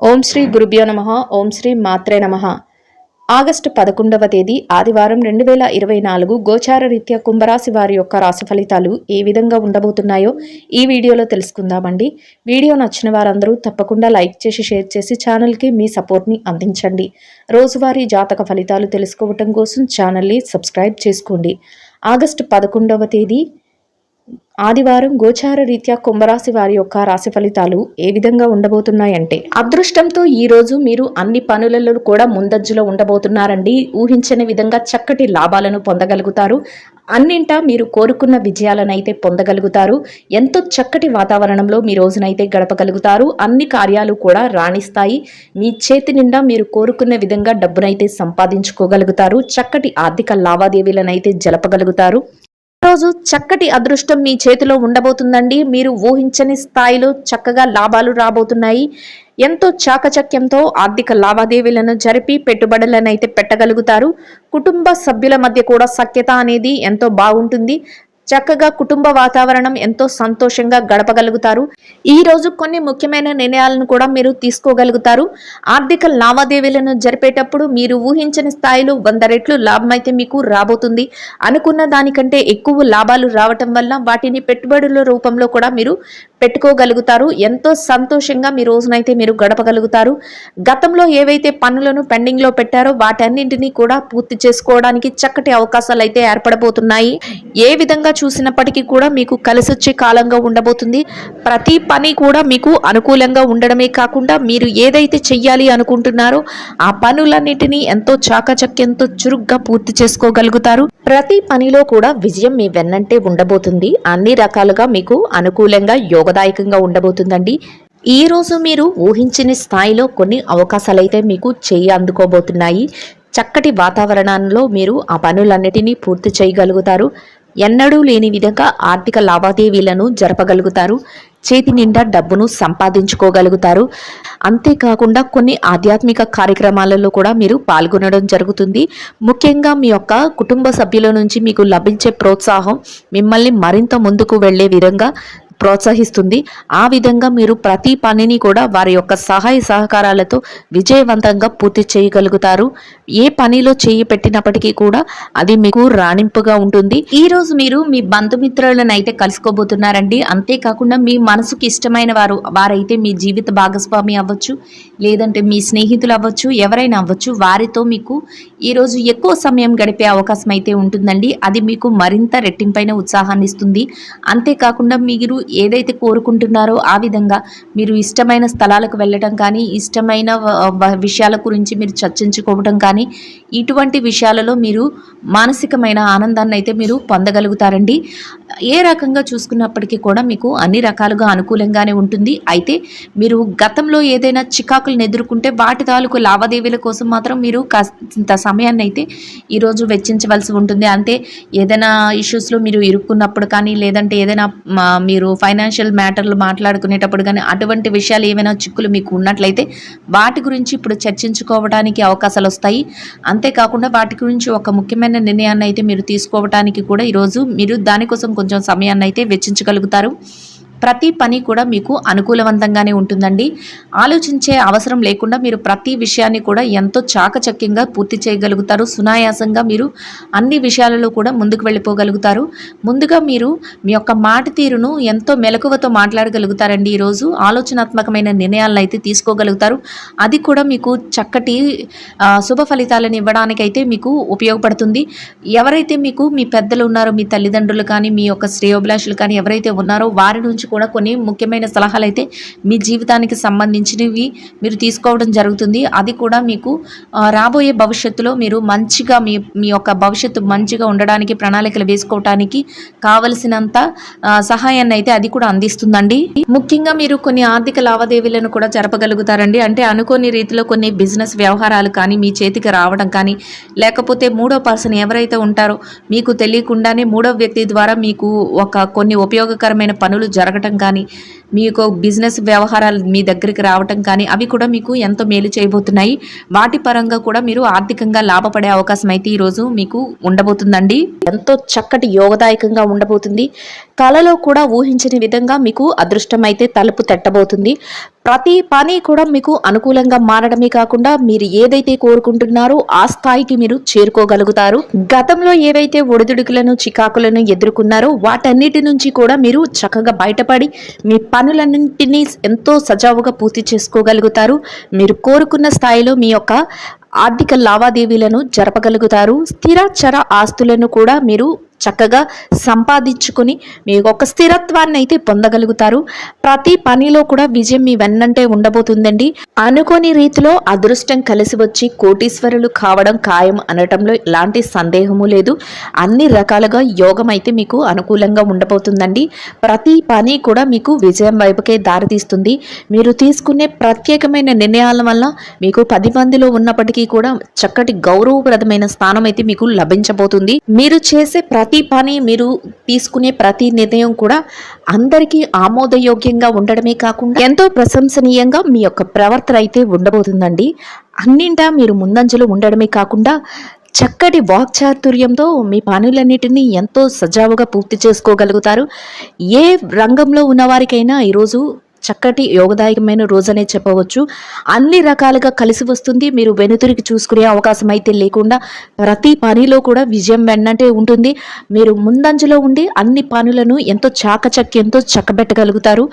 ఓం శ్రీ గురుభ్యో నమః. ఓం శ్రీ మాత్రే నమః. ఆగస్టు 11వ తేదీ ఆదివారం 2024 గోచార రీత్యా కుంభరాశి వారి యొక్క రాశి ఫలితాలు ఏ విధంగా ఉండబోతున్నాయో ఈ వీడియోలో తెలుసుకుందామండి. వీడియో నచ్చిన వారందరూ తప్పకుండా లైక్ చేసి షేర్ చేసి ఛానల్కి మీ సపోర్ట్ని అందించండి. రోజువారీ జాతక ఫలితాలు తెలుసుకోవటం కోసం ఛానల్ని సబ్స్క్రైబ్ చేసుకోండి. ఆగస్టు 11వ తేదీ ఆదివారం గోచార రీత్యా కుంభరాశి వారి యొక్క రాశి ఫలితాలు ఏ విధంగా ఉండబోతున్నాయంటే, అదృష్టంతో ఈ రోజు మీరు అన్ని పనులలో కూడా ముందంజలో ఉండబోతున్నారండి. ఊహించని విధంగా చక్కటి లాభాలను పొందగలుగుతారు. అన్నింటా మీరు కోరుకున్న విజయాలను అయితే పొందగలుగుతారు. ఎంతో చక్కటి వాతావరణంలో మీ రోజునైతే గడపగలుగుతారు. అన్ని కార్యాలు కూడా రాణిస్తాయి. మీ చేతి నిండా మీరు కోరుకున్న విధంగా డబ్బునైతే సంపాదించుకోగలుగుతారు. చక్కటి ఆర్థిక లావాదేవీలను అయితే జలపగలుగుతారు. రోజు చక్కటి అదృష్టం మీ చేతిలో ఉండబోతుందండి. మీరు ఊహించని స్థాయిలో చక్కగా లాభాలు రాబోతున్నాయి. ఎంతో చాకచక్యంతో ఆర్థిక లావాదేవీలను జరిపి పెట్టుబడులను అయితే పెట్టగలుగుతారు. కుటుంబ సభ్యుల మధ్య కూడా సఖ్యత అనేది ఎంతో బాగుంటుంది. చక్కగా కుటుంబ వాతావరణం ఎంతో సంతోషంగా గడపగలుగుతారు. ఈ రోజు కొన్ని ముఖ్యమైన నిర్ణయాలను కూడా మీరు తీసుకోగలుగుతారు. ఆర్థిక లావాదేవీలను జరిపేటప్పుడు మీరు ఊహించని స్థాయిలో 100 రెట్లు లాభం అయితే మీకు రాబోతుంది. అనుకున్న దానికంటే ఎక్కువ లాభాలు రావటం వల్ల వాటిని పెట్టుబడుల రూపంలో కూడా మీరు పెట్టుకోగలుగుతారు. ఎంతో సంతోషంగా మీ రోజునైతే మీరు గడపగలుగుతారు. గతంలో ఏవైతే పనులను పెండింగ్ లో పెట్టారో వాటన్నింటినీ కూడా పూర్తి చేసుకోవడానికి చక్కటి అవకాశాలు అయితే ఏర్పడబోతున్నాయి. ఏ విధంగా చూసినప్పటికీ కూడా మీకు కలిసొచ్చే కాలంగా ఉండబోతుంది. ప్రతి పని కూడా మీకు అనుకూలంగా ఉండడమే కాకుండా మీరు ఏదైతే చెయ్యాలి అనుకుంటున్నారో ఆ పనులన్నిటినీ ఎంతో చాకచక్యంతో చురుగ్గా పూర్తి చేసుకోగలుగుతారు. ప్రతి పనిలో కూడా విజయం మీ వెన్నంటే ఉండబోతుంది. అన్ని రకాలుగా మీకు అనుకూలంగా యోగదాయకంగా ఉండబోతుందండి. ఈ రోజు మీరు ఊహించిన స్థాయిలో కొన్ని అవకాశాలు అయితే మీకు చేయి అందుకోబోతున్నాయి. చక్కటి వాతావరణంలో మీరు ఆ పనులన్నిటినీ పూర్తి చేయగలుగుతారు. ఎన్నడూ లేని విధంగా ఆర్థిక లావాదేవీలను జరపగలుగుతారు. చేతి నిండా డబ్బును సంపాదించుకోగలుగుతారు. అంతేకాకుండా కొన్ని ఆధ్యాత్మిక కార్యక్రమాలలో కూడా మీరు పాల్గొనడం జరుగుతుంది. ముఖ్యంగా మీ యొక్క కుటుంబ సభ్యుల నుంచి మీకు లభించే ప్రోత్సాహం మిమ్మల్ని మరింత ముందుకు వెళ్లే విధంగా ప్రోత్సహిస్తుంది. ఆ విధంగా మీరు ప్రతి పనిని కూడా వారి యొక్క సహాయ సహకారాలతో విజయవంతంగా పూర్తి చేయగలుగుతారు. ఏ పనిలో చేయి పెట్టినప్పటికీ కూడా అది మీకు రాణింపుగా ఉంటుంది. ఈ రోజు మీరు మీ బంధుమిత్రులను అయితే కలుసుకోబోతున్నారండి. అంతేకాకుండా మీ మనసుకి ఇష్టమైన వారైతే మీ జీవిత భాగస్వామి అవ్వచ్చు, లేదంటే మీ స్నేహితులు అవ్వచ్చు, ఎవరైనా అవ్వచ్చు, వారితో మీకు ఈరోజు ఎక్కువ సమయం గడిపే అవకాశం అయితే ఉంటుందండి. అది మీకు మరింత రెట్టింపైన ఉత్సాహాన్ని ఇస్తుంది. అంతేకాకుండా మీరు ఏదైతే కోరుకుంటున్నారో ఆ విధంగా మీరు ఇష్టమైన స్థలాలకు వెళ్ళటం కానీ, ఇష్టమైన విషయాల గురించి మీరు చర్చించుకోవటం కానీ, ఇటువంటి విషయాలలో మీరు మానసికమైన ఆనందాన్ని అయితే మీరు పొందగలుగుతారండి. ఏ రకంగా చూసుకున్నప్పటికీ కూడా మీకు అన్ని రకాలుగా అనుకూలంగానే ఉంటుంది. అయితే మీరు గతంలో ఏదైనా చికాకులను ఎదుర్కొంటే వాటి తాలూకు లావాదేవీల కోసం మాత్రం మీరు కాస్త సమయాన్ని అయితే ఈరోజు వెచ్చించవలసి ఉంటుంది. అంటే ఏదైనా ఇష్యూస్లో మీరు ఇరుక్కున్నప్పుడు కానీ, లేదంటే ఏదైనా మీరు ఫైనాన్షియల్ మ్యాటర్లు మాట్లాడుకునేటప్పుడు కానీ, అటువంటి విషయాలు ఏమైనా చిక్కులు మీకు ఉన్నట్లయితే వాటి గురించి ఇప్పుడు చర్చించుకోవడానికి అవకాశాలు వస్తాయి. అంతేకాకుండా వాటి గురించి ఒక ముఖ్యమైన నిర్ణయాన్ని అయితే మీరు తీసుకోవడానికి కూడా ఈరోజు మీరు దానికోసం కొంచెం సమయాన్ని అయితే వెచ్చించగలుగుతారు. ప్రతి పని కూడా మీకు అనుకూలవంతంగానే ఉంటుందండి. ఆలోచించే అవసరం లేకుండా మీరు ప్రతి విషయాన్ని కూడా ఎంతో చాకచక్యంగా పూర్తి చేయగలుగుతారు. సునాయాసంగా మీరు అన్ని విషయాలలో కూడా ముందుకు వెళ్ళిపోగలుగుతారు. ముందుగా మీరు మీ యొక్క మాట తీరును ఎంతో మెలకువతో మాట్లాడగలుగుతారండి. ఈరోజు ఆలోచనాత్మకమైన నిర్ణయాలను అయితే తీసుకోగలుగుతారు. అది కూడా మీకు చక్కటి శుభ ఫలితాలను ఇవ్వడానికైతే మీకు ఉపయోగపడుతుంది. ఎవరైతే మీకు మీ పెద్దలు ఉన్నారో, మీ తల్లిదండ్రులు కానీ, మీ యొక్క శ్రేయోభిలాషులు కానీ ఎవరైతే ఉన్నారో వారి నుంచి కూడా కొన్ని ముఖ్యమైన సలహాలు అయితే మీ జీవితానికి సంబంధించినవి మీరు తీసుకోవడం జరుగుతుంది. అది కూడా మీకు రాబోయే భవిష్యత్తులో మీరు మంచిగా మీ యొక్క భవిష్యత్తు మంచిగా ఉండడానికి, ప్రణాళికలు వేసుకోవడానికి కావలసినంత సహాయాన్ని అయితే అది కూడా అందిస్తుందండి. ముఖ్యంగా మీరు కొన్ని ఆర్థిక లావాదేవీలను కూడా జరపగలుగుతారండి. అంటే అనుకోని రీతిలో కొన్ని బిజినెస్ వ్యవహారాలు కానీ మీ చేతికి రావడం కానీ, లేకపోతే మూడో పర్సన్ ఎవరైతే ఉంటారో మీకు తెలియకుండానే మూడో వ్యక్తి ద్వారా మీకు కొన్ని ఉపయోగకరమైన పనులు జరగడం కానీ, మీకు బిజినెస్ వ్యవహారాలు మీ దగ్గరికి రావటం కానీ అవి కూడా మీకు ఎంతో మేలు చేయబోతున్నాయి. వాటి పరంగా కూడా మీరు ఆర్థికంగా లాభపడే అవకాశం అయితే ఈరోజు మీకు ఉండబోతుందండి. ఎంతో చక్కటి యోగదాయకంగా ఉండబోతుంది. కలలో కూడా ఊహించని విధంగా మీకు అదృష్టం అయితే తలుపు తట్టబోతుంది. ప్రతి పని కూడా మీకు అనుకూలంగా మారడమే కాకుండా మీరు ఏదైతే కోరుకుంటున్నారో ఆ స్థాయికి మీరు చేరుకోగలుగుతారు. గతంలో ఏవైతే ఒడిదుడుకులను చికాకులను ఎదుర్కొన్నారో వాటన్నిటి నుంచి కూడా మీరు చక్కగా బయటపడి మీ పనులన్నింటినీ ఎంతో సజావుగా పూర్తి చేసుకోగలుగుతారు. మీరు కోరుకున్న స్థాయిలో మీ యొక్క ఆర్థిక లావాదేవీలను జరపగలుగుతారు. స్థిర చర ఆస్తులను కూడా మీరు చక్కగా సంపాదించుకొని మీ ఒక స్థిరత్వాన్ని అయితే పొందగలుగుతారు. ప్రతి పనిలో కూడా విజయం మీ వెన్నంటే ఉండబోతుందండి. అనుకోని రీతిలో అదృష్టం కలిసి వచ్చి కోటీశ్వరులు కావడం ఖాయం అనటంలో ఎలాంటి సందేహము లేదు. అన్ని రకాలుగా యోగం అయితే మీకు అనుకూలంగా ఉండబోతుందండి. ప్రతి పని కూడా మీకు విజయం వైపుకే దారితీస్తుంది. మీరు తీసుకునే ప్రత్యేకమైన నిర్ణయాల వల్ల మీకు 10 మందిలో ఉన్నప్పటికీ కూడా చక్కటి గౌరవప్రదమైన స్థానం అయితే మీకు లభించబోతుంది. మీరు చేసే ప్రతి పని, మీరు తీసుకునే ప్రతి నిర్ణయం కూడా అందరికీ ఆమోదయోగ్యంగా ఉండడమే కాకుండా ఎంతో ప్రశంసనీయంగా మీ యొక్క ప్రవర్తన అయితే ఉండబోతుందండి. అన్నింటా మీరు ముందంజలో ఉండడమే కాకుండా చక్కటి వాక్చాతుర్యంతో మీ పనులన్నిటినీ ఎంతో సజావుగా పూర్తి చేసుకోగలుగుతారు. ఏ రంగంలో ఉన్నవారికైనా ఈరోజు చక్కటి యోగదాయకమైన రోజనే చెప్పవచ్చు. అన్ని రకాలుగా కలిసి వస్తుంది. మీరు వెనుతిరిగి చూసుకునే అవకాశం అయితే లేకుండా ప్రతి పనిలో కూడా విజయం వెన్నంటే ఉంటుంది. మీరు ముందంజలో ఉండి అన్ని పనులను ఎంతో చాకచక్యంతో చక్కబెట్టగలుగుతారు.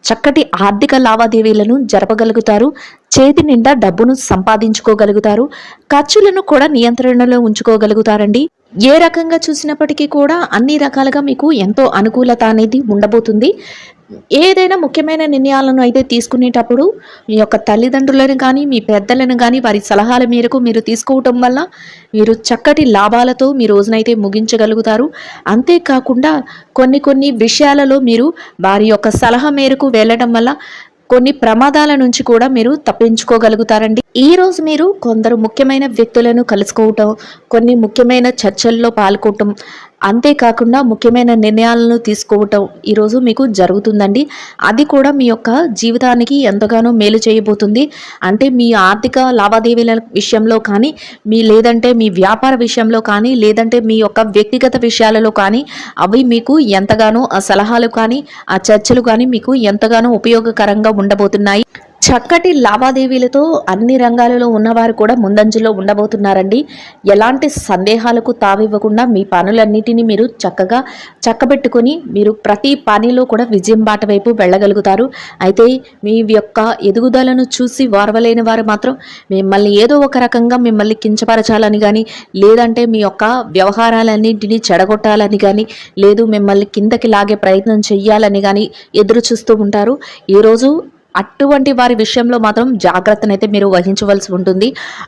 చక్కటి ఆర్థిక లావాదేవీలను జరపగలుగుతారు. చేతి నిండా డబ్బును సంపాదించుకోగలుగుతారు. ఖర్చులను కూడా నియంత్రణలో ఉంచుకోగలుగుతారండి. ఏ రకంగా చూసినప్పటికీ కూడా అన్ని రకాలుగా మీకు ఎంతో అనుకూలత అనేది ఉండబోతుంది. ఏదైనా ముఖ్యమైన నిర్ణయాలను అయితే తీసుకునేటప్పుడు మీ యొక్క తల్లిదండ్రులను కానీ మీ పెద్దలను కానీ వారి సలహాల మేరకు మీరు తీసుకోవటం వల్ల మీరు చక్కటి లాభాలతో మీ రోజునైతే ముగించగలుగుతారు. అంతేకాకుండా కొన్ని విషయాలలో మీరు వారి యొక్క సలహా మేరకు వెళ్ళడం వల్ల కొన్ని ప్రమాదాల నుంచి కూడా మీరు తప్పించుకోగలుగుతారండి. ఈ రోజు మీరు కొందరు ముఖ్యమైన వ్యక్తులను కలుసుకోవటం, కొన్ని ముఖ్యమైన చర్చల్లో పాల్గొనటం, అంతేకాకుండా ముఖ్యమైన నిర్ణయాలను తీసుకోవటం ఈరోజు మీకు జరుగుతుందండి. అది కూడా మీ యొక్క జీవితానికి ఎంతగానో మేలు చేయబోతుంది. అంటే మీ ఆర్థిక లావాదేవీల విషయంలో కానీ, లేదంటే మీ వ్యాపార విషయంలో కానీ, లేదంటే మీ యొక్క వ్యక్తిగత విషయాలలో కానీ అవి మీకు ఎంతగానో ఆ సలహాలు కానీ ఆ చర్చలు కానీ మీకు ఎంతగానో ఉపయోగకరంగా ఉండబోతున్నాయి. చక్కటి లావాదేవీలతో అన్ని రంగాలలో ఉన్నవారు కూడా ముందంజలో ఉండబోతున్నారండి. ఎలాంటి సందేహాలకు తావివ్వకుండా మీ పనులన్నిటినీ మీరు చక్కగా చక్కబెట్టుకొని మీరు ప్రతి పనిలో కూడా విజయం బాట వైపు వెళ్ళగలుగుతారు. అయితే మీ యొక్క ఎదుగుదలను చూసి వారవలేని వారు మాత్రం మిమ్మల్ని ఏదో ఒక రకంగా మిమ్మల్ని కించపరచాలని కానీ, లేదంటే మీ యొక్క వ్యవహారాలన్నింటినీ చెడగొట్టాలని కానీ, లేదు మిమ్మల్ని కిందకి లాగే ప్రయత్నం చెయ్యాలని కానీ ఎదురు చూస్తూ ఉంటారు. ఈరోజు అటువంటి వారి విషయంలో మాత్రం జాగ్రత్తనైతే మీరు వహించవలసి ఉంటుంది.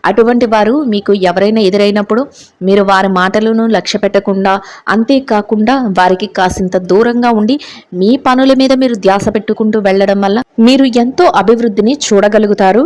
అటువంటి వారు మీకు ఎవరైనా ఎదురైనప్పుడు మీరు వారి మాటలను లక్ష్య పెట్టకుండా, అంతేకాకుండా వారికి కాసింత దూరంగా ఉండి మీ పనుల మీద మీరు ధ్యాస పెట్టుకుంటూ వెళ్ళడం వల్ల మీరు ఎంతో అభివృద్ధిని చూడగలుగుతారు.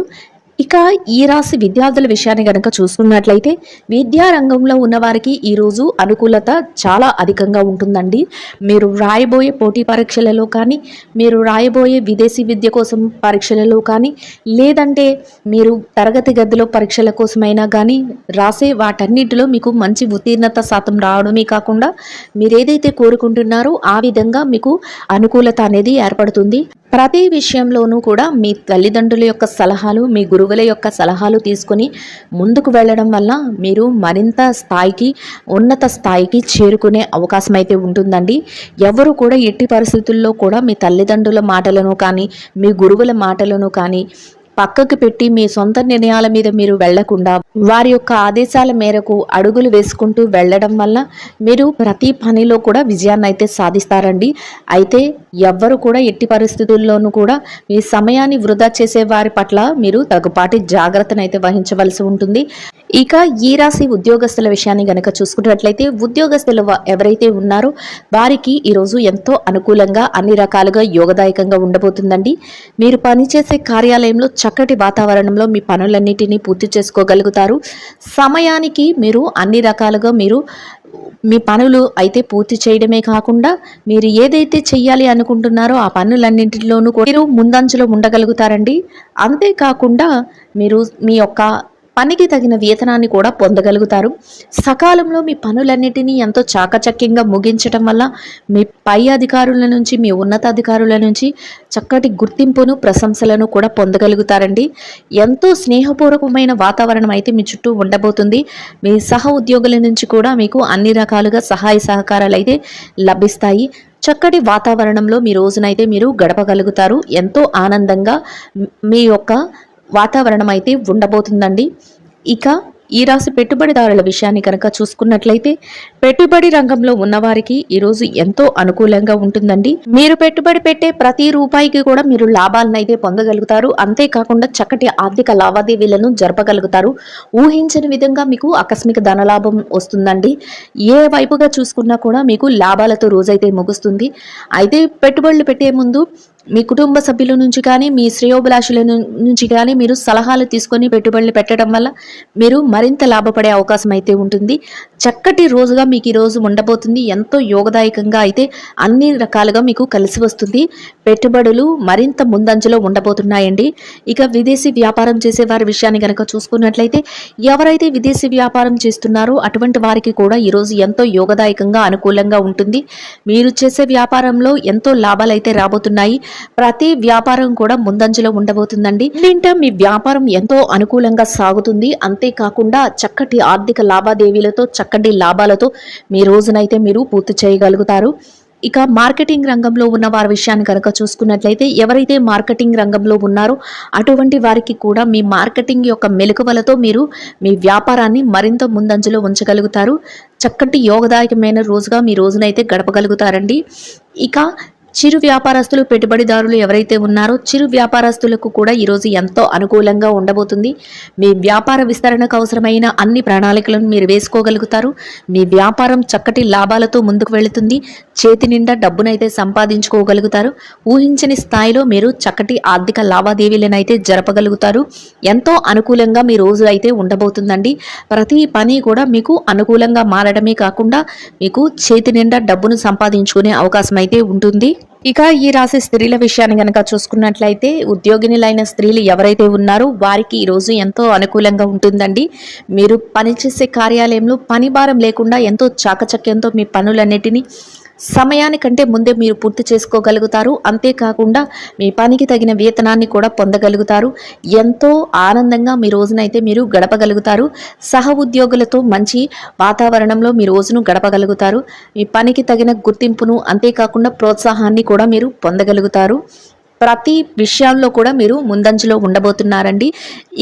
ఇక ఈ రాశి విద్యార్థుల విషయాన్ని గనక చూసుకున్నట్లయితే విద్యారంగంలో ఉన్నవారికి ఈరోజు అనుకూలత చాలా అధికంగా ఉంటుందండి. మీరు రాయబోయే పోటీ పరీక్షలలో కానీ, మీరు రాయబోయే విదేశీ విద్య కోసం పరీక్షలలో కానీ, లేదంటే మీరు తరగతి గదిలో పరీక్షల కోసమైనా కానీ రాసే వాటన్నిటిలో మీకు మంచి ఉత్తీర్ణత శాతం రావడమే కాకుండా మీరు ఏదైతే కోరుకుంటున్నారో ఆ విధంగా మీకు అనుకూలత అనేది ఏర్పడుతుంది. ప్రతి విషయంలోనూ కూడా మీ తల్లిదండ్రుల యొక్క సలహాలు, మీ గురువుల యొక్క సలహాలు తీసుకొని ముందుకు వెళ్ళడం వల్ల మీరు మరింత స్థాయికి, ఉన్నత స్థాయికి చేరుకునే అవకాశం అయితే ఉంటుందండి. ఎవరు కూడా ఎట్టి పరిస్థితుల్లో కూడా మీ తల్లిదండ్రుల మాటలను కానీ, మీ గురువుల మాటలను కానీ పక్కకు పెట్టి మీ సొంత నిర్ణయాల మీద మీరు వెళ్లకుండా వారి యొక్క ఆదేశాల మేరకు అడుగులు వేసుకుంటూ వెళ్ళడం వల్ల మీరు ప్రతి పనిలో కూడా విజయాన్ని అయితే సాధిస్తారండి. అయితే ఎవ్వరు కూడా ఎట్టి పరిస్థితుల్లోనూ కూడా మీ సమయాన్ని వృధా చేసే వారి పట్ల మీరు తగుపాటి జాగ్రత్తను అయితే వహించవలసి ఉంటుంది. ఇక ఈ రాశి ఉద్యోగస్తుల విషయాన్ని గనక చూసుకున్నట్లయితే ఉద్యోగస్తులు ఎవరైతే ఉన్నారో వారికి ఈరోజు ఎంతో అనుకూలంగా అన్ని రకాలుగా యోగదాయకంగా ఉండబోతుందండి. మీరు పనిచేసే కార్యాలయంలో చక్కటి వాతావరణంలో మీ పనులన్నిటినీ పూర్తి చేసుకోగలుగుతారు. సమయానికి మీరు అన్ని రకాలుగా మీరు మీ పనులు అయితే పూర్తి చేయడమే కాకుండా మీరు ఏదైతే చెయ్యాలి అనుకుంటున్నారో ఆ పనులన్నింటిలోనూ మీరు ముందంజలో ఉండగలుగుతారండి. అంతేకాకుండా మీరు మీ యొక్క పనికి తగిన వేతనాన్ని కూడా పొందగలుగుతారు. సకాలంలో మీ పనులన్నిటినీ ఎంతో చాకచక్యంగా ముగించటం వల్ల మీ పై అధికారుల నుంచి, మీ ఉన్నతాధికారుల నుంచి చక్కటి గుర్తింపును, ప్రశంసలను కూడా పొందగలుగుతారండి. ఎంతో స్నేహపూర్వకమైన వాతావరణం అయితే మీ చుట్టూ ఉండబోతుంది. మీ సహ ఉద్యోగుల నుంచి కూడా మీకు అన్ని రకాలుగా సహాయ సహకారాలు అయితే లభిస్తాయి. చక్కటి వాతావరణంలో మీ రోజునైతే మీరు గడపగలుగుతారు. ఎంతో ఆనందంగా మీ యొక్క వాతావరణం అయితే ఉండబోతుందండి. ఇక ఈ రాశి పెట్టుబడిదారుల విషయాన్ని కనుక చూసుకున్నట్లయితే పెట్టుబడి రంగంలో ఉన్నవారికి ఈరోజు ఎంతో అనుకూలంగా ఉంటుందండి. మీరు పెట్టుబడి పెట్టే ప్రతి రూపాయికి కూడా మీరు లాభాలను అయితే పొందగలుగుతారు. అంతేకాకుండా చక్కటి ఆర్థిక లావాదేవీలను జరపగలుగుతారు. ఊహించని విధంగా మీకు ఆకస్మిక ధనలాభం వస్తుందండి. ఏ వైపుగా చూసుకున్నా కూడా మీకు లాభాలతో రోజైతే ముగుస్తుంది. అయితే పెట్టుబడులు పెట్టే ముందు మీ కుటుంబ సభ్యుల నుంచి కానీ, మీ శ్రేయోభిలాషుల నుంచి కానీ మీరు సలహాలు తీసుకొని పెట్టుబడులు పెట్టడం వల్ల మీరు మరింత లాభపడే అవకాశం అయితే ఉంటుంది. చక్కటి రోజుగా మీకు ఈ రోజు ఉండబోతుంది. ఎంతో యోగదాయకంగా అయితే అన్ని రకాలుగా మీకు కలిసి వస్తుంది. పెట్టుబడులు మరింత ముందంజలో ఉండబోతున్నాయండి. ఇక విదేశీ వ్యాపారం చేసే వారి విషయాన్ని కనుక చూసుకున్నట్లయితే ఎవరైతే విదేశీ వ్యాపారం చేస్తున్నారో అటువంటి వారికి కూడా ఈరోజు ఎంతో యోగదాయకంగా అనుకూలంగా ఉంటుంది. మీరు చేసే వ్యాపారంలో ఎంతో లాభాలు అయితే రాబోతున్నాయి. ప్రతి వ్యాపారం కూడా ముందంజలో ఉండబోతుందండి. దీంట్లో మీ వ్యాపారం ఎంతో అనుకూలంగా సాగుతుంది. అంతేకాకుండా చక్కటి ఆర్థిక లావాదేవీలతో, చక్కటి లాభాలతో మీ రోజునైతే మీరు పూర్తి చేయగలుగుతారు. ఇక మార్కెటింగ్ రంగంలో ఉన్న వారి విషయాన్ని కనుక చూసుకున్నట్లయితే ఎవరైతే మార్కెటింగ్ రంగంలో ఉన్నారో అటువంటి వారికి కూడా మీ మార్కెటింగ్ యొక్క మెలకువలతో మీరు మీ వ్యాపారాన్ని మరింత ముందంజలో ఉంచగలుగుతారు. చక్కటి యోగదాయకమైన రోజుగా మీ రోజునైతే గడపగలుగుతారండి. ఇక చిరు వ్యాపారస్తులు, పెట్టుబడిదారులు ఎవరైతే ఉన్నారో చిరు వ్యాపారస్తులకు కూడా ఈరోజు ఎంతో అనుకూలంగా ఉండబోతుంది. మీ వ్యాపార విస్తరణకు అవసరమైన అన్ని ప్రణాళికలను మీరు వేసుకోగలుగుతారు. మీ వ్యాపారం చక్కటి లాభాలతో ముందుకు వెళుతుంది. చేతి నిండా డబ్బునైతే సంపాదించుకోగలుగుతారు. ఊహించని స్థాయిలో మీరు చక్కటి ఆర్థిక లావాదేవీలను అయితే జరపగలుగుతారు. ఎంతో అనుకూలంగా మీ రోజు అయితే ఉండబోతుందండి. ప్రతి పని కూడా మీకు అనుకూలంగా మారడమే కాకుండా మీకు చేతి నిండా డబ్బును సంపాదించుకునే అవకాశం అయితే ఉంటుంది. ఇక ఈ రాశి స్త్రీల విషయాన్ని కనుక చూసుకున్నట్లయితే ఉద్యోగినులైన స్త్రీలు ఎవరైతే ఉన్నారో వారికి ఈరోజు ఎంతో అనుకూలంగా ఉంటుందండి. మీరు పనిచేసే కార్యాలయంలో పని భారం లేకుండా ఎంతో చాకచక్యంతో మీ పనులన్నిటినీ సమయానికంటే ముందే మీరు పూర్తి చేసుకోగలుగుతారు. అంతేకాకుండా మీ పనికి తగిన వేతనాన్ని కూడా పొందగలుగుతారు. ఎంతో ఆనందంగా మీ రోజునైతే మీరు గడపగలుగుతారు. సహ ఉద్యోగులతో మంచి వాతావరణంలో మీ రోజును గడపగలుగుతారు. మీ పనికి తగిన గుర్తింపును, అంతేకాకుండా ప్రోత్సాహాన్ని కూడా మీరు పొందగలుగుతారు. ప్రతి విషయాల్లో కూడా మీరు ముందంజలో ఉండబోతున్నారండి.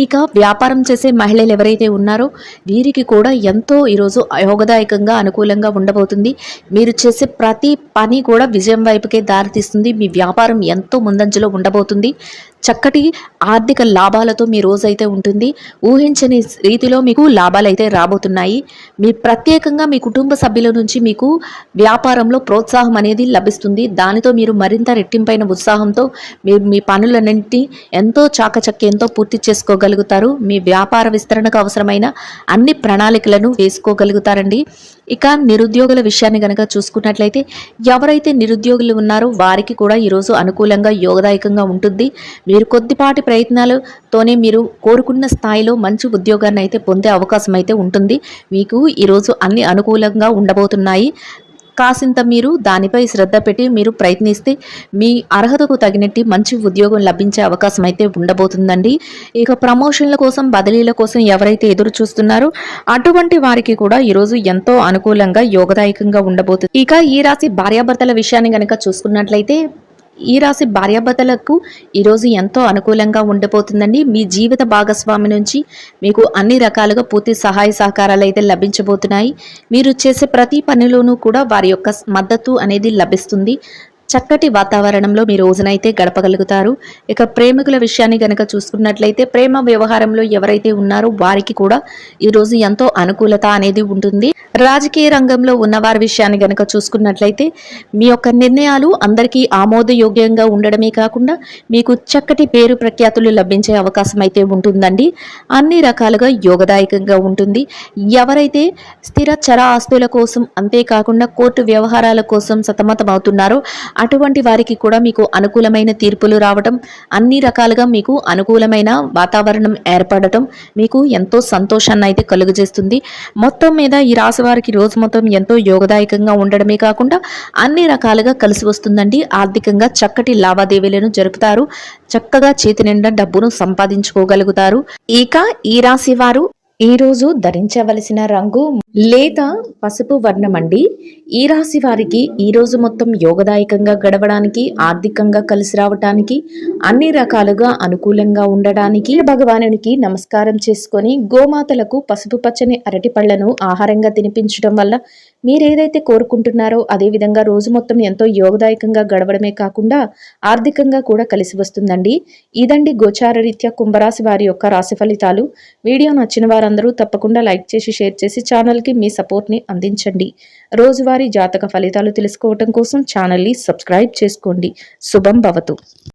ఇక వ్యాపారం చేసే మహిళలు ఎవరైతే ఉన్నారో వీరికి కూడా ఎంతో ఈరోజు యోగదాయకంగా అనుకూలంగా ఉండబోతుంది. మీరు చేసే ప్రతి పని కూడా విజయం వైపుకే దారితీస్తుంది. మీ వ్యాపారం ఎంతో ముందంజలో ఉండబోతుంది. చక్కటి ఆర్థిక లాభాలతో మీ రోజైతే ఉంటుంది. ఊహించని రీతిలో మీకు లాభాలు అయితే రాబోతున్నాయి. మీ ప్రత్యేకంగా మీ కుటుంబ సభ్యుల నుంచి మీకు వ్యాపారంలో ప్రోత్సాహం అనేది లభిస్తుంది. దానితో మీరు మరింత రెట్టింపైన ఉత్సాహంతో మీరు మీ పనులన్నింటినీ ఎంతో చాకచక్యంతో పూర్తి చేసుకోగలుగుతారు. మీ వ్యాపార విస్తరణకు అవసరమైన అన్ని ప్రణాళికలను వేసుకోగలుగుతారండి. ఇక నిరుద్యోగుల విషయాన్ని కనుక చూసుకున్నట్లయితే ఎవరైతే నిరుద్యోగులు ఉన్నారో వారికి కూడా ఈరోజు అనుకూలంగా యోగదాయకంగా ఉంటుంది. మీరు కొద్దిపాటి ప్రయత్నాలతోనే మీరు కోరుకున్న స్థాయిలో మంచి ఉద్యోగాన్ని అయితే పొందే అవకాశం అయితే ఉంటుంది. మీకు ఈరోజు అన్ని అనుకూలంగా ఉండబోతున్నాయి. కాసింత మీరు దానిపై శ్రద్ధ పెట్టి మీరు ప్రయత్నిస్తే మీ అర్హతకు తగినట్టు మంచి ఉద్యోగం లభించే అవకాశం అయితే ఉండబోతుందండి. ఇక ప్రమోషన్ల కోసం, బదిలీల కోసం ఎవరైతే ఎదురు చూస్తున్నారో అటువంటి వారికి కూడా ఈరోజు ఎంతో అనుకూలంగా యోగదాయకంగా ఉండబోతుంది. ఇక ఈ రాశి భార్యాభర్తల విషయాన్ని కనుక చూసుకున్నట్లయితే ఈ రాశి భార్యాభర్తలకు ఈరోజు ఎంతో అనుకూలంగా ఉండబోతుందండి. మీ జీవిత భాగస్వామి నుంచి మీకు అన్ని రకాలుగా పూర్తి సహాయ సహకారాలు అయితే లభించబోతున్నాయి. మీరు చేసే ప్రతి పనిలోనూ కూడా వారి యొక్క మద్దతు అనేది లభిస్తుంది. చక్కటి వాతావరణంలో మీ రోజునైతే గడపగలుగుతారు. ఇక ప్రేమికుల విషయాన్ని కనుక చూసుకున్నట్లయితే ప్రేమ వ్యవహారంలో ఎవరైతే ఉన్నారో వారికి కూడా ఈరోజు ఎంతో అనుకూలత అనేది ఉంటుంది. రాజకీయ రంగంలో ఉన్నవారి విషయాన్ని కనుక చూసుకున్నట్లయితే మీ యొక్క నిర్ణయాలు అందరికీ ఆమోదయోగ్యంగా ఉండడమే కాకుండా మీకు చక్కటి పేరు ప్రఖ్యాతులు లభించే అవకాశం అయితే ఉంటుందండి. అన్ని రకాలుగా యోగదాయకంగా ఉంటుంది. ఎవరైతే స్థిర చర ఆస్తుల కోసం, అంతేకాకుండా కోర్టు వ్యవహారాల కోసం సతమతమవుతున్నారో అటువంటి వారికి కూడా మీకు అనుకూలమైన తీర్పులు రావటం, అన్ని రకాలుగా మీకు అనుకూలమైన వాతావరణం ఏర్పడటం మీకు ఎంతో సంతోషాన్ని అయితే కలుగజేస్తుంది. మొత్తం మీద ఈ రాశి వారికి రోజు మొత్తం ఎంతో యోగదాయకంగా ఉండడమే కాకుండా అన్ని రకాలుగా కలిసి వస్తుందండి. ఆర్థికంగా చక్కటి లావాదేవీలను జరుపుతారు. చక్కగా చేతి నిండా డబ్బును సంపాదించుకోగలుగుతారు. ఇక ఈ రాశి వారు ఈ రోజు ధరించవలసిన రంగు లేత పసుపు వర్ణం అండి. ఈ రాశి వారికి ఈ రోజు మొత్తం యోగదాయకంగా గడవడానికి, ఆర్థికంగా కలిసి రావటానికి, అన్ని రకాలుగా అనుకూలంగా ఉండడానికి భగవానునికి నమస్కారం చేసుకొని గోమాతలకు పసుపు పచ్చని అరటి పళ్లను ఆహారంగా తినిపించడం వల్ల మీరేదైతే కోరుకుంటున్నారో అదే విధంగా రోజు మొత్తం ఎంతో యోగదాయకంగా గడవడమే కాకుండా ఆర్థికంగా కూడా కలిసి వస్తుందండి. ఇదండి గోచార రీత్యా కుంభరాశి వారి యొక్క రాశి ఫలితాలు. వీడియో నచ్చిన వారందరూ తప్పకుండా లైక్ చేసి షేర్ చేసి ఛానల్కి మీ సపోర్ట్ని అందించండి. రోజువారీ జాతక ఫలితాలు తెలుసుకోవటం కోసం ఛానల్ని సబ్స్క్రైబ్ చేసుకోండి. శుభం భవతు.